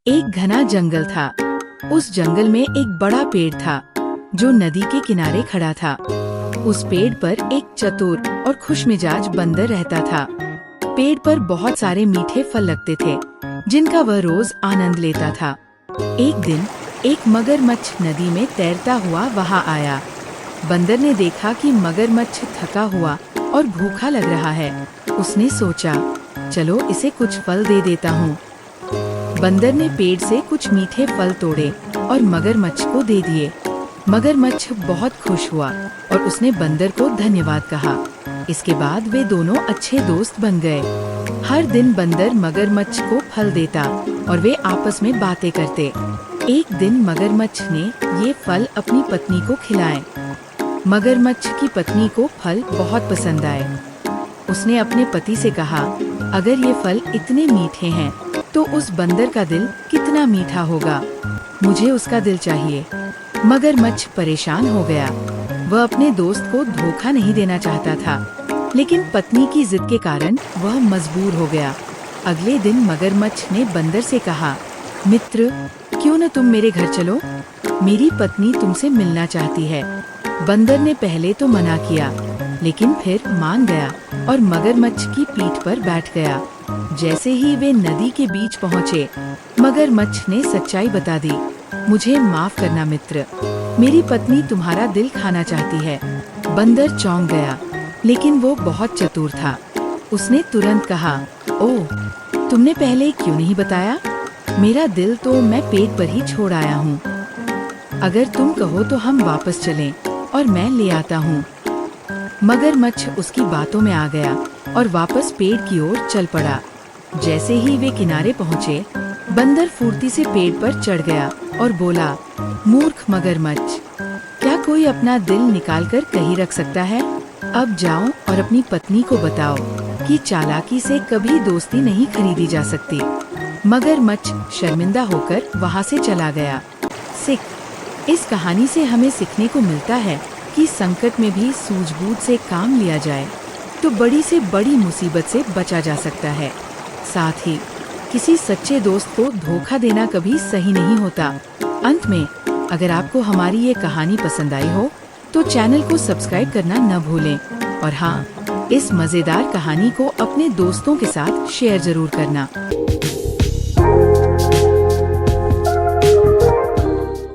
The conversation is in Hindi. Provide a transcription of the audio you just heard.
एक घना जंगल था। उस जंगल में एक बड़ा पेड़ था जो नदी के किनारे खड़ा था। उस पेड़ पर एक चतुर और खुशमिजाज बंदर रहता था। पेड़ पर बहुत सारे मीठे फल लगते थे जिनका वह रोज आनंद लेता था। एक दिन एक मगरमच्छ नदी में तैरता हुआ वहां आया। बंदर ने देखा कि मगरमच्छ थका हुआ और भूखा लग रहा है। उसने सोचा, चलो इसे कुछ फल दे देता हूँ। बंदर ने पेड़ से कुछ मीठे फल तोड़े और मगरमच्छ को दे दिए। मगरमच्छ बहुत खुश हुआ और उसने बंदर को धन्यवाद कहा। इसके बाद वे दोनों अच्छे दोस्त बन गए। हर दिन बंदर मगरमच्छ को फल देता और वे आपस में बातें करते। एक दिन मगरमच्छ ने ये फल अपनी पत्नी को खिलाए। मगरमच्छ की पत्नी को फल बहुत पसंद आए। उसने अपने पति से कहा, अगर ये फल इतने मीठे हैं तो उस बंदर का दिल कितना मीठा होगा। मुझे उसका दिल चाहिए। मगरमच्छ परेशान हो गया। वह अपने दोस्त को धोखा नहीं देना चाहता था, लेकिन पत्नी की जिद के कारण वह मजबूर हो गया। अगले दिन मगरमच्छ ने बंदर से कहा, मित्र, क्यों न तुम मेरे घर चलो? मेरी पत्नी तुमसे मिलना चाहती है। बंदर ने पहले तो मना किया, लेकिन फिर मान गया और मगरमच्छ की पीठ पर बैठ गया। जैसे ही वे नदी के बीच पहुँचे, मगरमच्छ ने सच्चाई बता दी। मुझे माफ करना मित्र, मेरी पत्नी तुम्हारा दिल खाना चाहती है। बंदर चौंक गया, लेकिन वो बहुत चतुर था। उसने तुरंत कहा, ओह, तुमने पहले क्यों नहीं बताया? मेरा दिल तो मैं पेड़ पर ही छोड़ आया हूँ। अगर तुम कहो तो हम वापस चलें और मैं ले आता हूँ। मगरमच्छ उसकी बातों में आ गया और वापस पेड़ की ओर चल पड़ा। जैसे ही वे किनारे पहुँचे, बंदर फुर्ती से पेड़ पर चढ़ गया और बोला, मूर्ख मगरमच्छ, क्या कोई अपना दिल निकालकर कहीं रख सकता है? अब जाओ और अपनी पत्नी को बताओ कि चालाकी से कभी दोस्ती नहीं खरीदी जा सकती। मगरमच्छ शर्मिंदा होकर वहाँ से चला गया। सिख, इस कहानी से हमें सीखने को मिलता है कि संकट में भी सूझबूझ से काम लिया जाए तो बड़ी से बड़ी मुसीबत से बचा जा सकता है। साथ ही किसी सच्चे दोस्त को धोखा देना कभी सही नहीं होता। अंत में, अगर आपको हमारी ये कहानी पसंद आई हो तो चैनल को सब्सक्राइब करना न भूलें और हाँ, इस मजेदार कहानी को अपने दोस्तों के साथ शेयर जरूर करना।